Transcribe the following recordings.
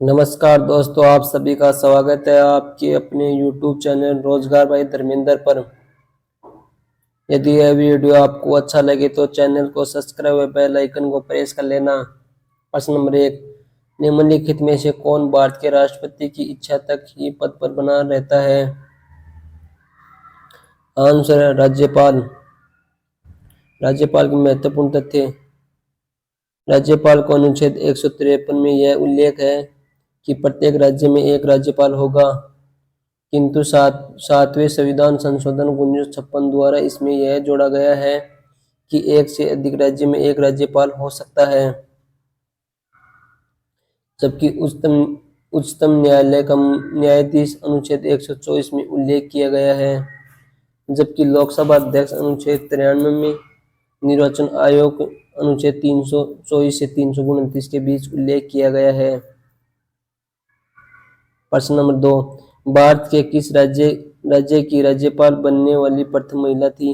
नमस्कार दोस्तों, आप सभी का स्वागत है आपके अपने YouTube चैनल रोजगार भाई धर्मेंद्र पर। यदि यह वीडियो आपको अच्छा लगे तो चैनल को सब्सक्राइब और बेल आइकन को प्रेस कर लेना। प्रश्न नंबर 1, निम्नलिखित में से कौन भारत के राष्ट्रपति की इच्छा तक ही पद पर बना रहता है? आंसर है राज्यपाल। राज्यपाल के महत्वपूर्ण तथ्य। राज्यपाल को अनुच्छेद 153 में यह उल्लेख है कि प्रत्येक राज्य में एक राज्यपाल होगा, किंतु सातवें संविधान संशोधन 1956 द्वारा इसमें यह जोड़ा गया है कि एक से अधिक राज्य में एक राज्यपाल हो सकता है। जबकि उच्चतम न्यायालय का न्यायाधीश अनुच्छेद 124 में उल्लेख किया गया है। जबकि लोकसभा अध्यक्ष अनुच्छेद 93 में, निर्वाचन आयोग अनुच्छेद 324 से 329 के बीच उल्लेख किया गया है। प्रश्न नंबर 2, भारत के किस राज्य की राज्यपाल बनने वाली प्रथम महिला थी?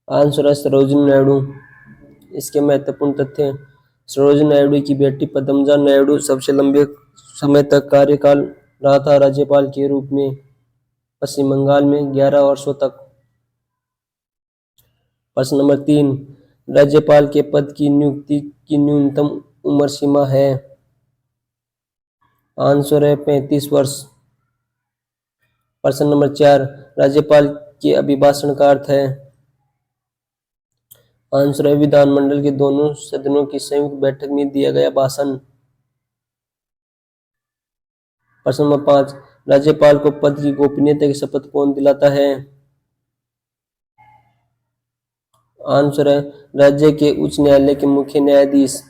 आंसर है सरोजिनी नायडू। इसके महत्वपूर्ण तथ्य। सरोजिनी नायडू की बेटी पद्मजा नायडू सबसे लंबे समय तक कार्यकाल रहा था राज्यपाल के रूप में पश्चिम बंगाल में 11 वर्षों तक। प्रश्न नंबर 3, राज्यपाल के पद की नियुक्ति की न्यूनतम उम्र सीमा है? आंसर है 35 वर्ष। प्रश्न नंबर 4, राज्यपाल के अभिभाषण का अर्थ है? आंसर है विधानमंडल के दोनों सदनों की संयुक्त बैठक में दिया गया भाषण। प्रश्न नंबर 5, राज्यपाल को पद की गोपनीयता की शपथ कौन दिलाता है? आंसर है राज्य के उच्च न्यायालय के मुख्य न्यायाधीश।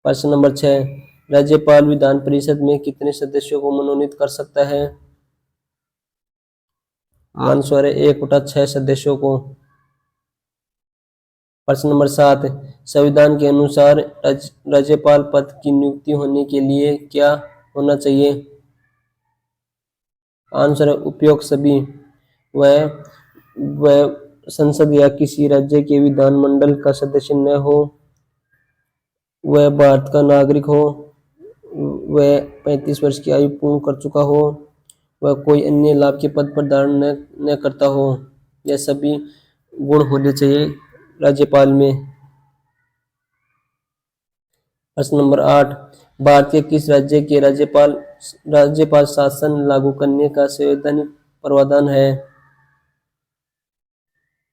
प्रश्न नंबर 6, राज्यपाल विधान परिषद में कितने सदस्यों को मनोनीत कर सकता है? आंसर है 1/6 सदस्यों को। प्रश्न नंबर 7, संविधान के अनुसार राज्यपाल पद की नियुक्ति होने के लिए क्या होना चाहिए? आंसर है उपयुक्त सभी। वह वह संसद या किसी राज्य के विधानमंडल का सदस्य न हो, वह भारत का नागरिक हो, वह 35 वर्ष की आयु पूर्ण कर चुका हो, वह कोई अन्य लाभ के पद पर धारण न करता हो। यह सभी गुण होने चाहिए राज्यपाल में। प्रश्न नंबर 8, भारत के किस राज्य के राज्यपाल शासन लागू करने का संवैधानिक प्रावधान है?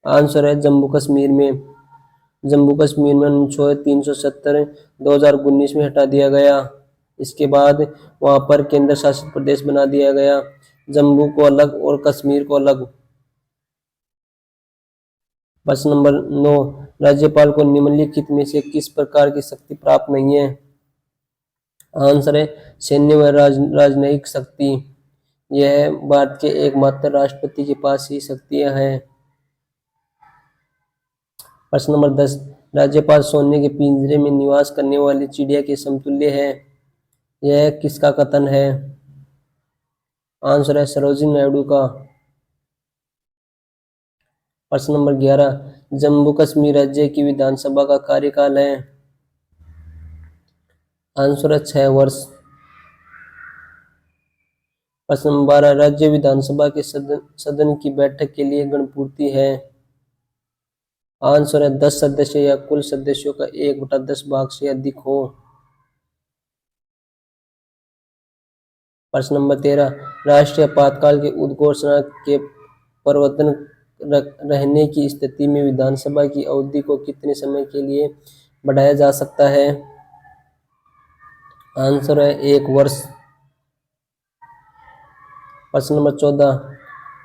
आंसर है जम्मू कश्मीर में। जम्मू कश्मीर में अनुच्छेद 370 2019 में हटा दिया गया। इसके बाद वहां पर केंद्र शासित प्रदेश बना दिया गया, जम्मू को अलग और कश्मीर को अलग। प्रश्न नंबर 9, राज्यपाल को निम्नलिखित में से किस प्रकार की शक्ति प्राप्त नहीं है? आंसर है सैन्य व राजनयिक शक्ति। यह भारत के एकमात्र राष्ट्रपति के पास ही शक्तियां हैं। प्रश्न नंबर 10, राज्यपाल सोने के पिंजरे में निवास करने वाली चिड़िया के समतुल्य है। यह किसका कथन है? आंसर है सरोजिनी नायडू का। प्रश्न नंबर 11, जम्मू कश्मीर राज्य की विधानसभा का कार्यकाल है? आंसर है 6 वर्ष। प्रश्न नंबर 12, राज्य विधानसभा के सदन की बैठक के लिए गणपूर्ति है? आंसर है 10 सदस्य या कुल सदस्यों का 1/10 भाग से अधिक हो। प्रश्न नंबर 13, राष्ट्रीय आपातकाल के उद्घोषणा के प्रवर्तन रहने की स्थिति में विधानसभा की अवधि को कितने समय के लिए बढ़ाया जा सकता है? आंसर है 1 वर्ष। प्रश्न नंबर 14,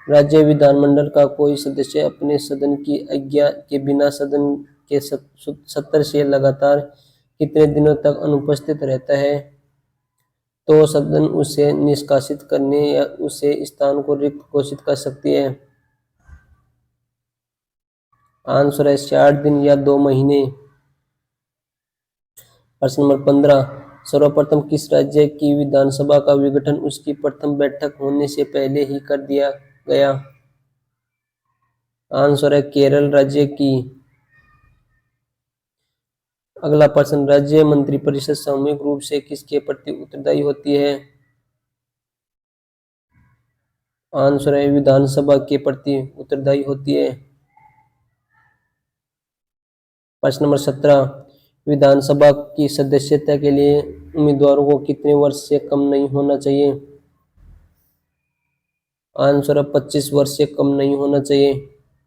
राज्य विधानमंडल का कोई सदस्य अपने सदन की आज्ञा के बिना सदन के सत्र से लगातार कितने दिनों तक अनुपस्थित रहता है तो सदन उसे निष्कासित करने या उसे स्थान को रिक्त घोषित कर सकती है? आंसर है 60 दिन या 2 महीने। प्रश्न नंबर 15, सर्वप्रथम किस राज्य की विधानसभा का विघटन उसकी प्रथम बैठक होने से पहले ही कर दिया गया? आंसर है केरल राज्य की। अगला प्रश्न, राज्य मंत्रिपरिषद सामूहिक रूप से किसके प्रति उत्तरदायी होती है? आंसर है विधानसभा के प्रति उत्तरदायी होती है। प्रश्न नंबर 17, विधानसभा की सदस्यता के लिए उम्मीदवारों को कितने वर्ष से कम नहीं होना चाहिए? आंसर है 25 वर्ष से कम नहीं होना चाहिए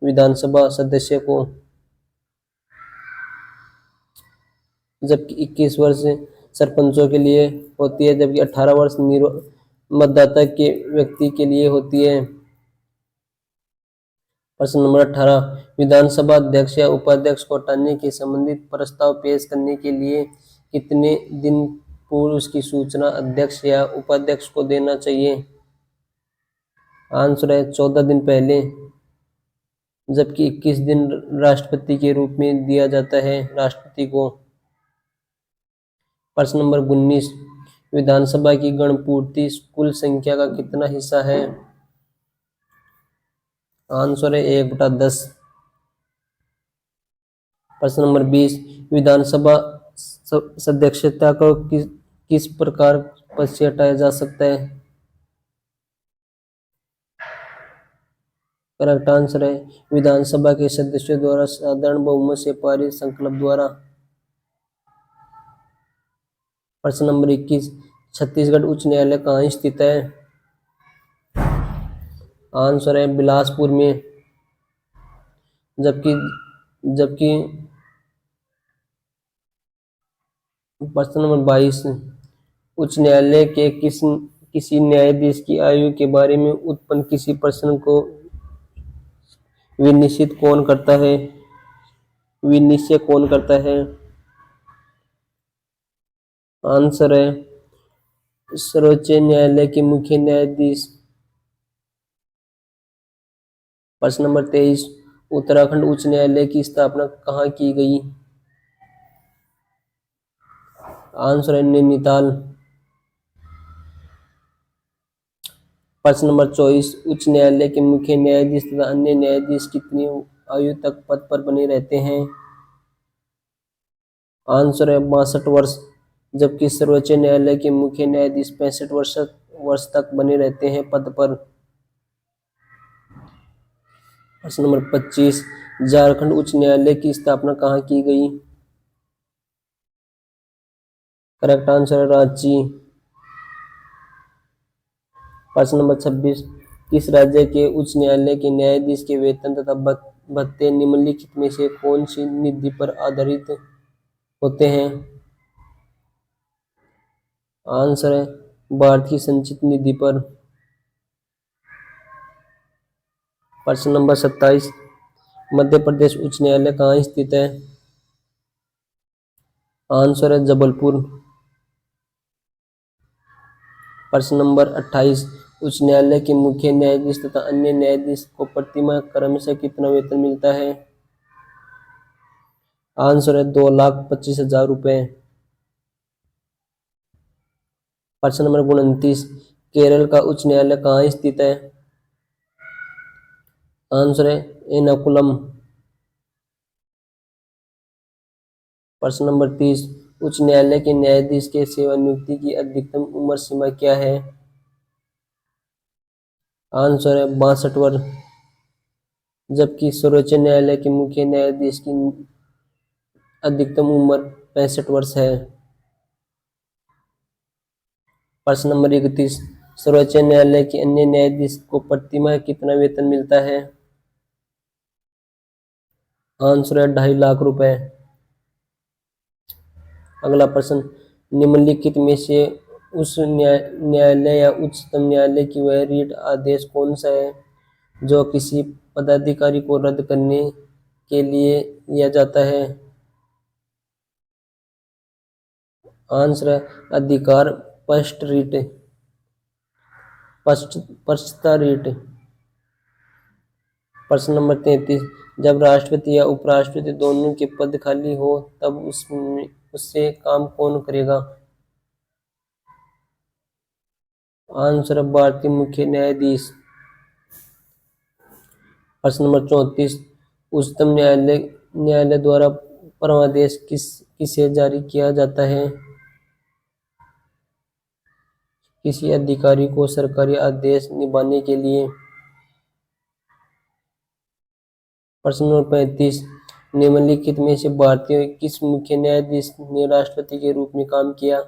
विधानसभा सदस्य को। जबकि 21 वर्ष सरपंचों के लिए होती है, जबकि 18 वर्ष मतदाता के व्यक्ति के लिए होती है। प्रश्न नंबर 18, विधानसभा अध्यक्ष या उपाध्यक्ष को हटाने के संबंधित प्रस्ताव पेश करने के लिए कितने दिन पूर्व उसकी सूचना अध्यक्ष या उपाध्यक्ष को देना चाहिए? आंसर है 14 दिन पहले, जबकि 21 दिन राष्ट्रपति के रूप में दिया जाता है राष्ट्रपति को। प्रश्न नंबर 19, विधानसभा की गणपूर्ति कुल संख्या का कितना हिस्सा है? आंसर है 1/10। प्रश्न नंबर 20, विधानसभा सदस्यता को किस प्रकार पद से हटाया जा सकता है? करेक्ट आंसर है विधानसभा के सदस्यों द्वारा साधारण बहुमत से पारित संकल्प द्वारा। प्रश्न नंबर 21, छत्तीसगढ़ उच्च न्यायालय कहाँ स्थित है? आंसर है बिलासपुर में। जबकि जबकि प्रश्न नंबर 22, उच्च न्यायालय के किसी न्यायाधीश की आयु के बारे में उत्पन्न किसी प्रश्न को विनिश्चय कौन करता है? आंसर है सर्वोच्च न्यायालय के मुख्य न्यायाधीश। प्रश्न नंबर 23, उत्तराखंड उच्च न्यायालय की स्थापना कहाँ की गई? आंसर है नैनीताल। प्रश्न नंबर 24, उच्च न्यायालय के मुख्य न्यायाधीश तथा अन्य न्यायाधीश कितनी आयु तक पद पर बने रहते हैं? आंसर है 62 वर्ष, जबकि सर्वोच्च न्यायालय के मुख्य न्यायाधीश 65 वर्ष तक बने रहते हैं पद पर। प्रश्न नंबर 25, झारखंड उच्च न्यायालय की स्थापना कहाँ की गई? करेक्ट आंसर है रांची। प्रश्न नंबर 26, किस राज्य के उच्च न्यायालय के न्यायाधीश के वेतन तथा भत्ते निम्नलिखित में से कौन सी निधि पर आधारित होते हैं? आंसर है भारतीय संचित निधि पर। प्रश्न नंबर 27, मध्य प्रदेश उच्च न्यायालय कहाँ स्थित है? आंसर है जबलपुर। प्रश्न नंबर 28, उच्च न्यायालय के मुख्य न्यायाधीश तथा अन्य न्यायाधीश को प्रतिमाह क्रमशः कितना वेतन मिलता है? आंसर है 2,25,000 रुपए। प्रश्न नंबर 29, केरल का उच्च न्यायालय कहाँ स्थित है? आंसर है एर्नाकुलम। प्रश्न नंबर 30, उच्च न्यायालय के न्यायाधीश के सेवानिवृत्ति की अधिकतम उम्र सीमा क्या है? आंसर है 62 वर्ष, जबकि सर्वोच्च न्यायालय के मुख्य न्यायाधीश की अधिकतम उम्र 65 वर्ष है। प्रश्न नंबर 31, सर्वोच्च न्यायालय के अन्य न्यायाधीश को प्रतिमाह कितना वेतन मिलता है? आंसर है 2.5 लाख रुपए। अगला प्रश्न, निम्नलिखित में से उस न्यायालय या उच्चतम न्यायालय की वह रीट आदेश कौन सा है जो किसी पदाधिकारी को रद्द करने के लिए लिया जाता है? आंसर है अधिकार पक्षता रीट। प्रश्न नंबर 33, जब राष्ट्रपति या उपराष्ट्रपति दोनों के पद खाली हो तब उससे काम कौन करेगा? आंसर है भारतीय मुख्य न्यायाधीश। प्रश्न नंबर 34, उच्चतम न्यायालय द्वारा परमादेश किसे जारी किया जाता है? किसी अधिकारी को सरकारी आदेश निभाने के लिए। प्रश्न नंबर 35, निम्नलिखित में से भारतीय किस मुख्य न्यायाधीश ने राष्ट्रपति के रूप में काम किया?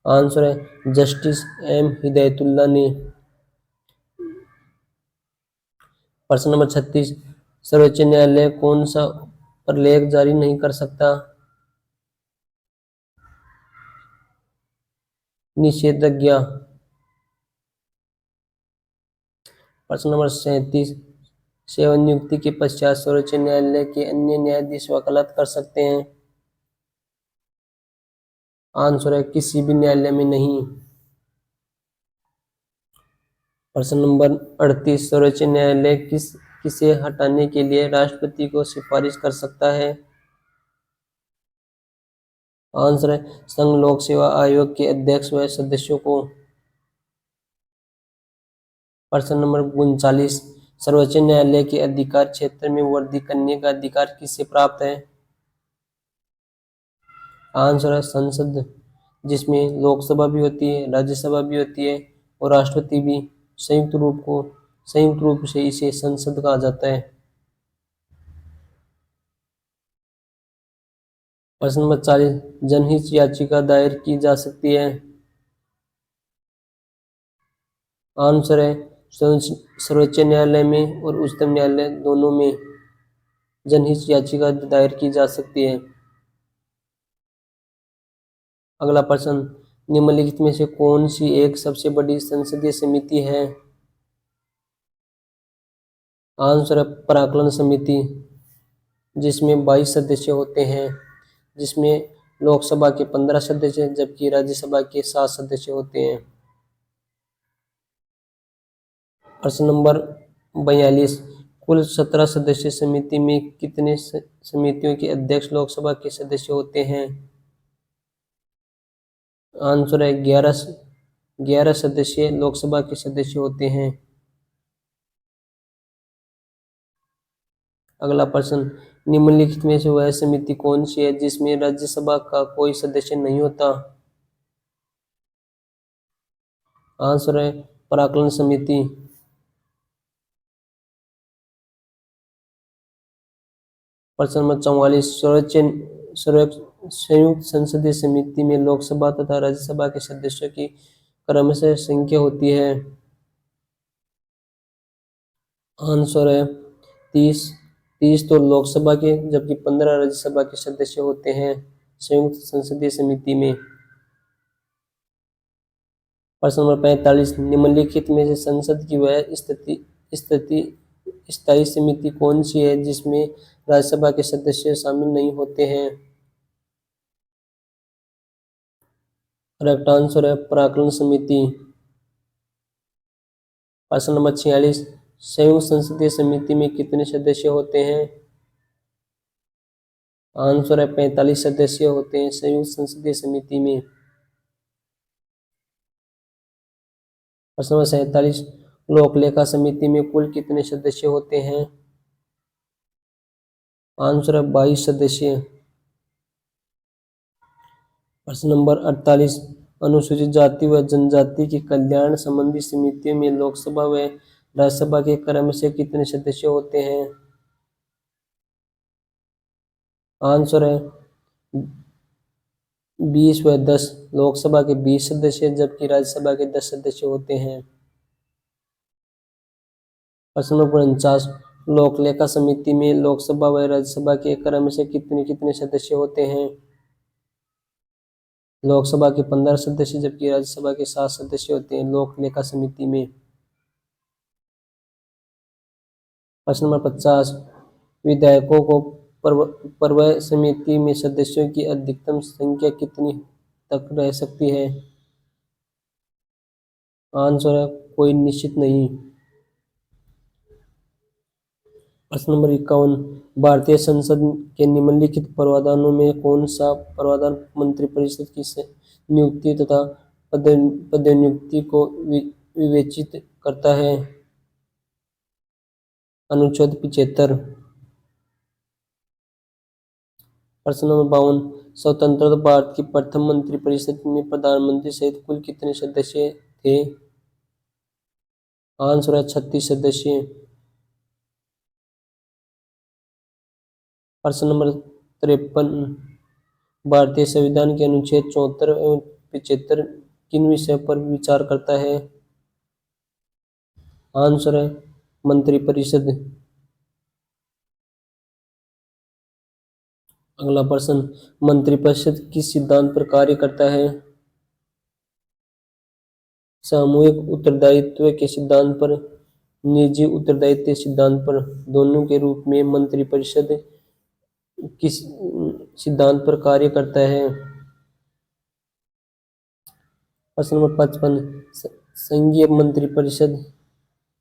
आंसर है जस्टिस एम हिदायतुल्ला ने। प्रश्न नंबर 36, सर्वोच्च न्यायालय कौन सा प्रलेख जारी नहीं कर सकता? निषेधाज्ञा। प्रश्न नंबर 37, सेवानिवृत्ति के पश्चात सर्वोच्च न्यायालय के अन्य न्यायाधीश वकालत कर सकते हैं? आंसर है किसी भी न्यायालय में नहीं। प्रश्न नंबर 38, सर्वोच्च न्यायालय किसे हटाने के लिए राष्ट्रपति को सिफारिश कर सकता है? आंसर है संघ लोक सेवा आयोग के अध्यक्ष व सदस्यों को। प्रश्न नंबर 39, सर्वोच्च न्यायालय के अधिकार क्षेत्र में वृद्धि करने का अधिकार किसे प्राप्त है? आंसर है संसद, जिसमें लोकसभा भी होती है, राज्यसभा भी होती है और राष्ट्रपति भी। संयुक्त रूप से इसे संसद कहा जाता है। प्रश्न नंबर 40, जनहित याचिका दायर की जा सकती है? आंसर है सर्वोच्च न्यायालय में और उच्चतम न्यायालय दोनों में जनहित याचिका दायर की जा सकती है। अगला प्रश्न, निम्नलिखित में से कौन सी एक सबसे बड़ी संसदीय समिति है? आंसर है प्राक्कलन समिति, जिसमें 22 सदस्य होते हैं, जिसमें लोकसभा के 15 सदस्य जबकि राज्यसभा के 7 सदस्य होते हैं। प्रश्न नंबर 42, कुल 17 सदस्य समिति में कितने समितियों के अध्यक्ष लोकसभा के सदस्य होते हैं? आंसर है 11 सदस्य लोकसभा के सदस्य होते हैं। अगला प्रश्न, निम्नलिखित में से वह समिति कौन सी है जिसमें राज्यसभा का कोई सदस्य नहीं होता? आंसर है प्राक्कलन समिति। प्रश्न नंबर 44, संयुक्त संसदीय समिति में लोकसभा तथा राज्यसभा के सदस्यों की क्रमशः संख्या होती है? आंसर है 30 तो लोकसभा के जबकि 15 राज्यसभा के सदस्य होते हैं संयुक्त संसदीय समिति में। प्रश्न नंबर 45, निम्नलिखित में से संसद की वह स्थायी समिति कौन सी है जिसमें राज्यसभा के सदस्य शामिल नहीं होते हैं? करेक्ट आंसर है प्राक्कलन समिति। प्रश्न नंबर 46, संयुक्त संसदीय समिति में कितने सदस्य होते हैं? आंसर है 45 सदस्य होते हैं संयुक्त संसदीय समिति में। प्रश्न नंबर 47, लोक लेखा समिति में कुल कितने सदस्य होते हैं? आंसर है 22 सदस्य। प्रश्न नंबर 48, अनुसूचित जाति व जनजाति के कल्याण संबंधी समितियों में लोकसभा व राज्यसभा के क्रम से कितने सदस्य होते हैं? आंसर है 20 व 10, लोकसभा के 20 सदस्य जबकि राज्यसभा के 10 सदस्य होते हैं। प्रश्न नंबर 49, लोक लेखा समिति में लोकसभा व राज्यसभा के क्रम से कितने कितने सदस्य होते हैं? लोकसभा के 15 सदस्य जबकि राज्यसभा के 7 सदस्य होते हैं लोक लेखा समिति में। प्रश्न नंबर 50, विधायकों को परवय समिति में सदस्यों की अधिकतम संख्या कितनी तक रह सकती है? आंसर है कोई निश्चित नहीं। प्रश्न नंबर 51, भारतीय संसद के निम्नलिखित प्रावधानों में कौन सा प्रावधान मंत्रिपरिषद की नियुक्ति तथा पदोन्नति को विवेचित करता है? अनुच्छेद 75। प्रश्न नंबर 52, स्वतंत्र भारत की प्रथम मंत्रिपरिषद में प्रधानमंत्री सहित कुल कितने सदस्य थे? आंसर है 36 सदस्य। प्रश्न नंबर 53, भारतीय संविधान के अनुच्छेद 74 एवं 75 किन विषयों पर विचार करता है? आंसर है मंत्रिपरिषद। अगला प्रश्न, मंत्रिपरिषद किस सिद्धांत पर कार्य करता है? सामूहिक उत्तरदायित्व के सिद्धांत पर, निजी उत्तरदायित्व सिद्धांत पर, दोनों के रूप में मंत्रिपरिषद किस सिद्धांत पर कार्य करता है? प्रश्न नंबर 55, संघीय मंत्रिपरिषद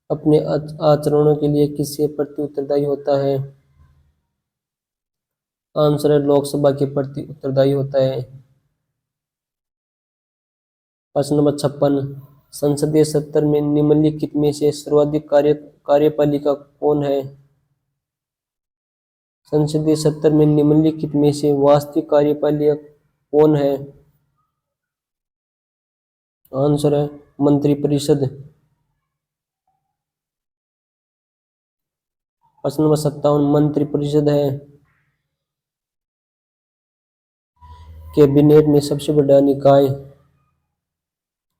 अपने आचरणों के लिए किसके प्रति उत्तरदायी होता है? आंसर है लोकसभा के प्रति उत्तरदायी होता है। प्रश्न नंबर 56, संसदीय सत्र में निम्नलिखित में से सर्वाधिक कार्यपालिका कौन है? संसदीय सत्र में निम्नलिखित में से वास्तविक कार्यपालिका कौन है? आंसर है मंत्रिपरिषद। प्रश्न नंबर 57, मंत्रिपरिषद है कैबिनेट में सबसे बड़ा निकाय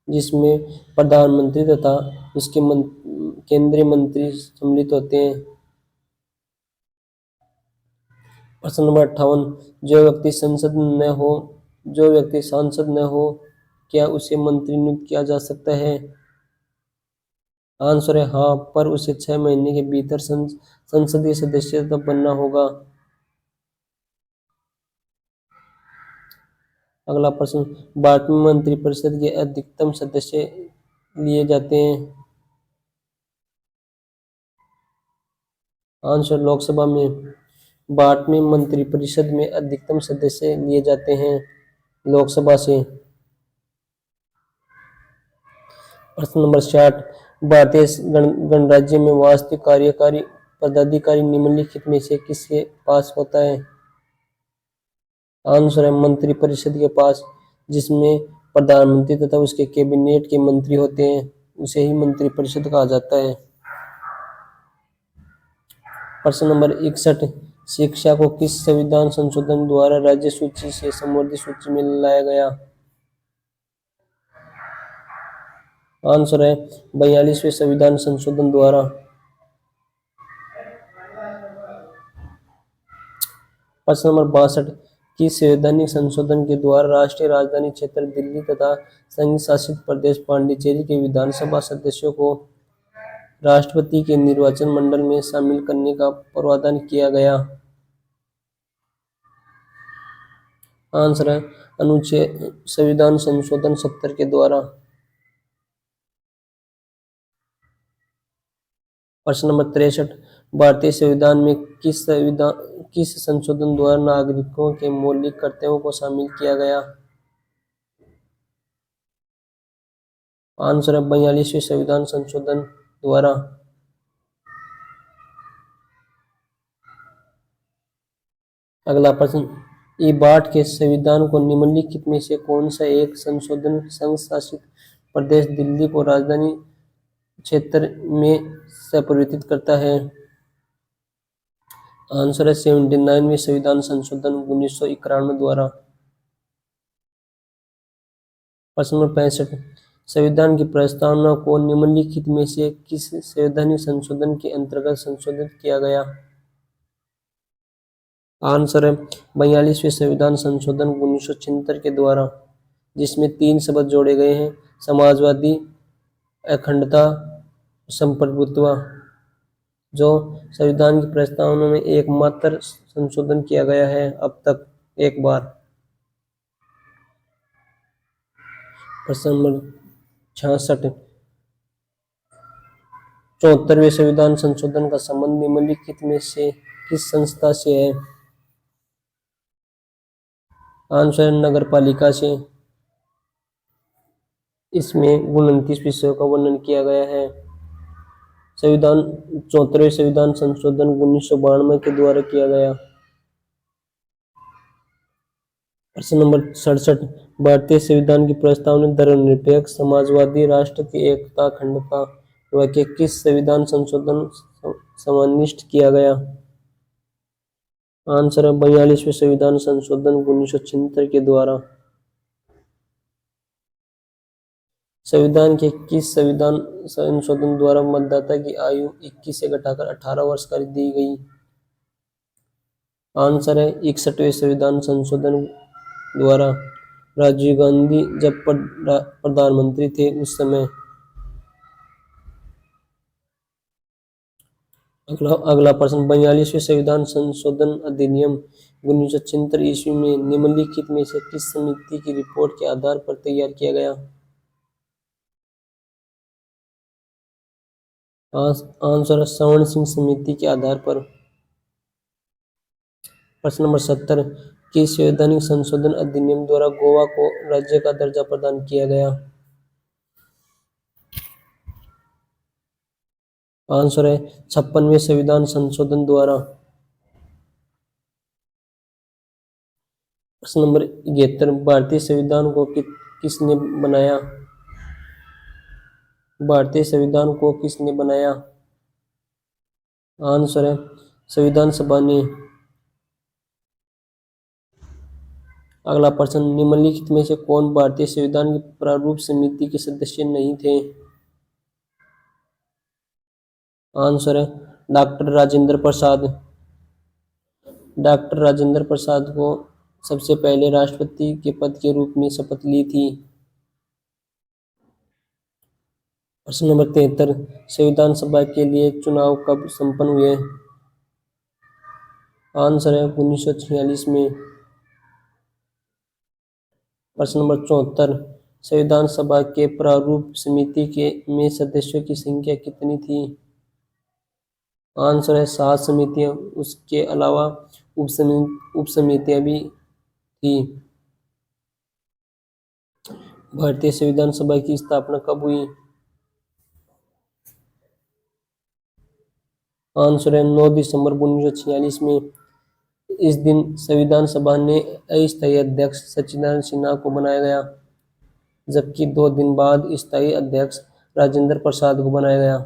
जिसमें प्रधानमंत्री तथा उसके केंद्रीय मंत्री सम्मिलित होते हैं। प्रश्न नंबर 58, जो व्यक्ति सांसद न हो क्या उसे मंत्री नियुक्त किया जा सकता है? आंसर है हाँ, पर उसे 6 महीने के भीतर संसदीय सदस्यता बनना होगा। अगला प्रश्न, भारत में मंत्रिपरिषद के अधिकतम सदस्य लिए जाते हैं? आंसर लोकसभा में। भारत में मंत्रिपरिषद में अधिकतम सदस्य लिए जाते हैं लोकसभा से। प्रश्न नंबर 60, भारतीय गणराज्य में वास्तविक कार्यकारी पदाधिकारी निम्नलिखित में से किसके पास होता है? आंसर है मंत्रिपरिषद के पास, जिसमें प्रधानमंत्री तथा उसके कैबिनेट के मंत्री होते हैं, उसे ही मंत्रिपरिषद कहा जाता है। प्रश्न नंबर 61, शिक्षा को किस संविधान संशोधन द्वारा राज्य सूची से संवर्धित सूची में लाया गया? आंसर है 42वें संविधान संशोधन द्वारा। प्रश्न नंबर 62, किस संवैधानिक संशोधन के द्वारा राष्ट्रीय राजधानी क्षेत्र दिल्ली तथा संघ शासित प्रदेश पांडिचेरी के विधानसभा सदस्यों को राष्ट्रपति के निर्वाचन मंडल में शामिल करने का प्रावधान किया गया? आंसर है अनुच्छेद संविधान संशोधन 70 के द्वारा। प्रश्न नंबर 63, भारतीय संविधान में किस संशोधन द्वारा नागरिकों के मौलिक कर्तव्यों को शामिल किया गया? आंसर है 42वें संविधान संशोधन द्वारा। अगला प्रश्न, इबाट के संविधान को निम्नलिखित में से कौन सा एक संशोधन संघ शासित प्रदेश दिल्ली को राजधानी क्षेत्र में परिवर्तित करता है? आंसर है 79वें संविधान संशोधन 1991 द्वारा। प्रश्न नंबर 65, संविधान की प्रस्तावना को निम्नलिखित में से किस संवैधानिक संशोधन के अंतर्गत संशोधित किया गया? आंसर है 42वें संविधान संशोधन 1976 के द्वारा, जिसमें 3 शब्द जोड़े गए हैं, समाजवादी, अखंडता, संप्रभुत्व। जो संविधान की प्रस्तावना में एकमात्र संशोधन किया गया है अब तक एक बार। प्रश्न नंबर 66, 74वें संविधान संशोधन का संबंध निम्नलिखित में से किस संस्था से है? आंसर नगर पालिका से। इसमें 29 विषयों का वर्णन किया गया है। 74वें संविधान संशोधन 1992 के द्वारा किया गया। प्रश्न नंबर 67, भारतीय संविधान की प्रस्तावना धर्मनिरपेक्ष समाजवादी राष्ट्र की एकता अखंडता वाक्य किस संविधान संशोधन समाविष्ट किया गया? आंसर है 42वें संविधान संशोधन 1976 के द्वारा। संविधान के किस संविधान संशोधन द्वारा मतदाता की आयु 21 से घटाकर 18 वर्ष कर दी गई? आंसर है 61वें संविधान संशोधन द्वारा। राजीव गांधी जब प्रधानमंत्री थे उस समय। अगला प्रश्न, 42वें संविधान संशोधन अधिनियम 1976 ईस्वी में निम्नलिखित में से किस समिति की रिपोर्ट के आधार पर तैयार किया गया? आंसर है श्रवण सिंह समिति के आधार पर। प्रश्न नंबर 70, किस संवैधानिक संशोधन अधिनियम द्वारा गोवा को राज्य का दर्जा प्रदान किया गया? आंसर है 56वें संविधान संशोधन द्वारा। प्रश्न नंबर 71, भारतीय संविधान को किसने बनाया? भारतीय संविधान को किसने बनाया? आंसर है संविधान सभा ने। अगला प्रश्न, निम्नलिखित में से कौन भारतीय संविधान की प्रारूप समिति के सदस्य नहीं थे? आंसर है डॉक्टर राजेंद्र प्रसाद। डॉक्टर राजेंद्र प्रसाद को सबसे पहले राष्ट्रपति के पद के रूप में शपथ ली थी। प्रश्न नंबर 73, संविधान सभा के लिए चुनाव कब संपन्न हुए? आंसर है 1946 में। प्रश्न नंबर 74, संविधान सभा के प्रारूप समिति के में सदस्यों की संख्या कितनी थी? आंसर है 7 समितियां, उसके अलावा उप समितियां भी थी। भारतीय संविधान सभा की स्थापना कब हुई? आंसर है 9 दिसंबर 1946 में। इस दिन संविधान सभा ने अस्थायी अध्यक्ष सच्चिदानंद सिन्हा को बनाया गया, जबकि 2 दिन बाद स्थायी अध्यक्ष राजेंद्र प्रसाद को बनाया गया।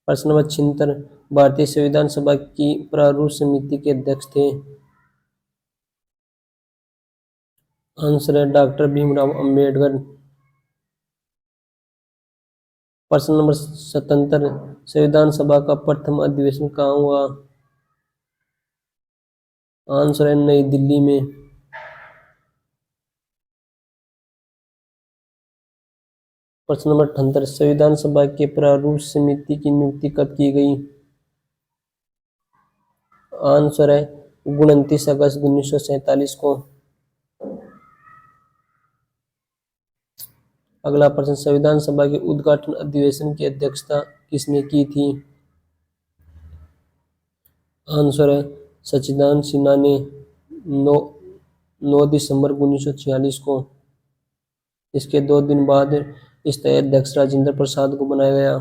प्रश्न नंबर 76, भारतीय संविधान सभा की प्रारूप समिति के अध्यक्ष थे? आंसर है डॉक्टर भीमराव अंबेडकर। प्रश्न नंबर 77, संविधान सभा का प्रथम अधिवेशन कहाँ हुआ? आंसर है नई दिल्ली में। प्रश्न नंबर 78, संविधान सभा के प्रारूप समिति की नियुक्ति कब की गई? आंसर है 29 अगस्त 1947 को। अगला प्रश्न, संविधान सभा के उद्घाटन अधिवेशन की अध्यक्षता किसने की थी? आंसर है सच्चिदानंद सिन्हा ने 9 दिसंबर 1946 को। इसके 2 दिन बाद स्थायी अध्यक्ष राजेंद्र प्रसाद को बनाया गया।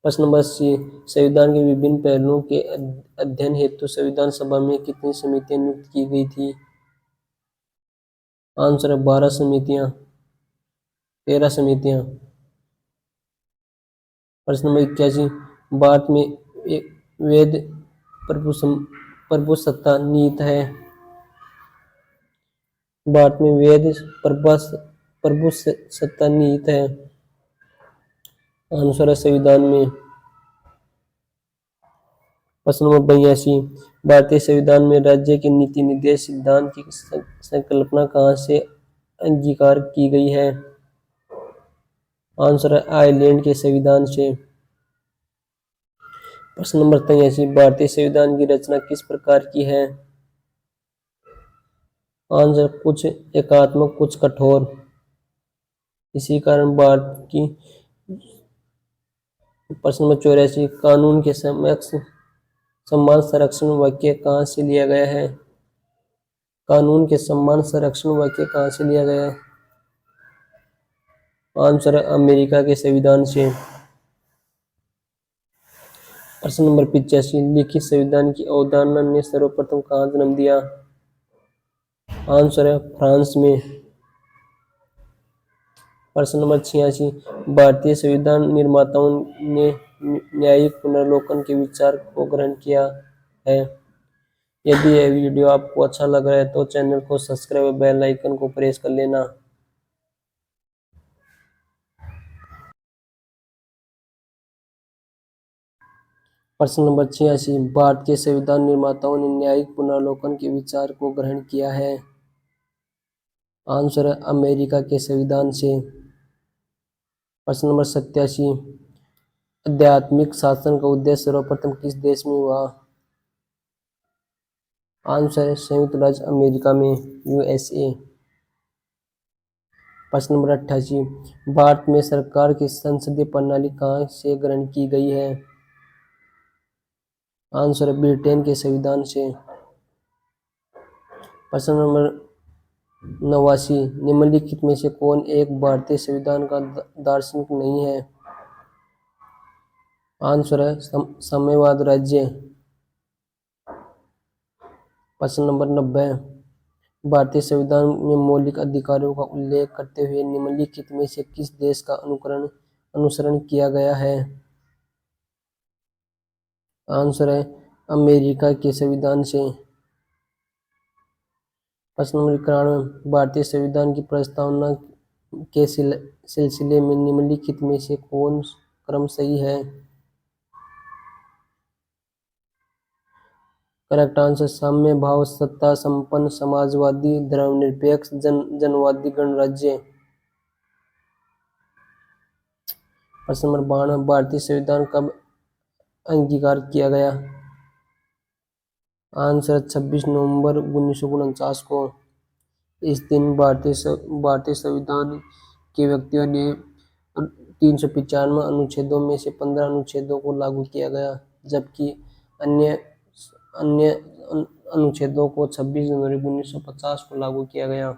प्रश्न नंबर 80, संविधान के विभिन्न पहलुओं के अध्ययन हेतु संविधान सभा में कितनी समितियां नियुक्त की गई थी? आंसर है 12 समितियां, 13 समितियां। प्रश्न नंबर 81, भारत में वेद प्रभुसत्ता नीति है? भारत में वेद प्रभुसत्ता नीति है? आंसर है संविधान में। प्रश्न नंबर 82, भारतीय संविधान में राज्य के नीति निर्देश सिद्धांत की संकल्पना कहाँ से अंगीकार की गई है? आंसर है आयरलैंड के संविधान से। प्रश्न नंबर 83, भारतीय संविधान की रचना किस प्रकार की है? आंसर कुछ एकात्मक कुछ कठोर। इसी कारण भारत की। प्रश्न नंबर 84, कानून के सम्मान संरक्षण वाक्य कहाँ से लिया गया है? कानून के सम्मान संरक्षण वाक्य कहाँ से लिया गया है? आंसर है अमेरिका के संविधान से। प्रश्न नंबर 85, लिखित संविधान की अवधारणा ने सर्वप्रथम कहाँ जन्म दिया? आंसर है फ्रांस में। प्रश्न नंबर 86, भारतीय संविधान निर्माताओं ने न्यायिक पुनर्विलोकन के विचार को ग्रहण किया है। यदि यह वीडियो आपको अच्छा लग रहा है तो चैनल को सब्सक्राइब और बेल आइकन को प्रेस कर लेना। प्रश्न नंबर 86, भारत के संविधान निर्माताओं ने न्यायिक पुनर्विलोकन के विचार को ग्रहण किया है। आंसर है अमेरिका के संविधान से। प्रश्न नंबर 87, आध्यात्मिक शासन का उद्देश्य सर्वप्रथम किस देश में हुआ? आंसर है संयुक्त राज्य अमेरिका में, यूएसए। प्रश्न नंबर 88, भारत में सरकार की संसदीय प्रणाली कहाँ से ग्रहण की गई है? आंसर है ब्रिटेन के संविधान से। प्रश्न नंबर 89, निम्नलिखित में से कौन एक भारतीय संविधान का दार्शनिक नहीं है? आंसर है साम्यवाद राज्य। प्रश्न नंबर 90, भारतीय संविधान में मौलिक अधिकारों का उल्लेख करते हुए निम्नलिखित में से किस देश का अनुसरण किया गया है? आंसर है अमेरिका के संविधान से। प्रश्न नंबर 91, भारतीय संविधान की प्रस्तावना के सिलसिले में निम्नलिखित में से कौन क्रम सही है? करेक्ट आंसर साम्य भाव सत्ता संपन्न समाजवादी धर्मनिरपेक्ष जनवादी गणराज्य। प्रश्न नंबर 92, भारतीय संविधान कब अंगीकार किया गया? आंसर 26 नवंबर 1949 को। इस दिन भारतीय संविधान के व्यक्तियों ने 395 अनुच्छेदों में से 15 अनुच्छेदों को लागू किया गया, जबकि अन्य अन्य अनुच्छेदों को 26 जनवरी 1950 को लागू किया गया।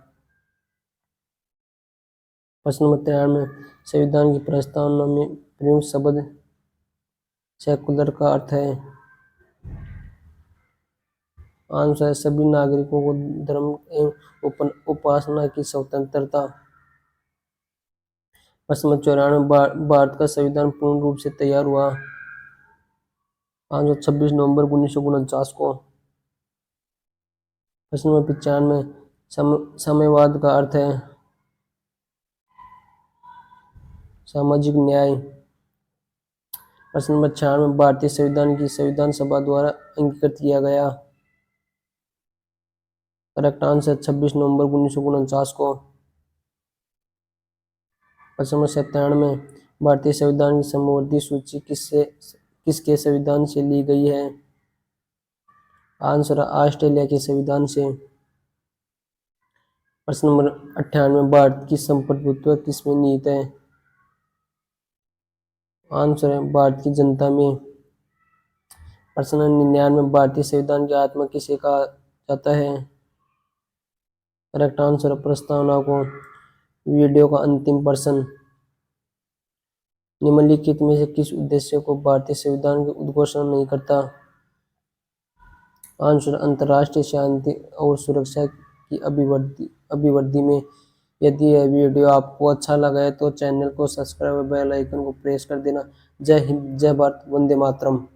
प्रश्न नंबर 93, संविधान की प्रस्तावना में प्रमुख शब्द सेकुलर का अर्थ है? आंसर है सभी नागरिकों को धर्म एवं उपासना की स्वतंत्रता। प्रश्न नंबर 94, भारत का संविधान पूर्ण रूप से तैयार हुआ? आंसर 26 नवंबर 1949 को। प्रश्न नंबर 95, साम्यवाद का अर्थ है? सामाजिक न्याय। प्रश्न नंबर 96, भारतीय संविधान की संविधान सभा द्वारा अंगीकृत किया गया? करेक्ट आंसर 26 नवंबर 1949 को। प्रश्न नंबर 97, भारतीय संविधान की समवर्ती सूची किसके संविधान से ली गई है? आंसर ऑस्ट्रेलिया के संविधान से। प्रश्न नंबर 98, भारत की संप्रभुत्व किसमें निहित है? आंसर है भारत की जनता में। प्रश्न नंबर 99, भारतीय संविधान की आत्मा किसे कहा जाता है? करेक्ट आंसर प्रस्तावना को। वीडियो का अंतिम प्रश्न, निम्नलिखित में से किस उद्देश्य को भारतीय संविधान की उद्घोषणा नहीं करता? आंसर अंतर्राष्ट्रीय शांति और सुरक्षा की अभिवृद्धि में। यदि यह वीडियो आपको अच्छा लगा है तो चैनल को सब्सक्राइब और बेल आइकन को प्रेस कर देना। जय हिंद, जय भारत, वंदे मातरम।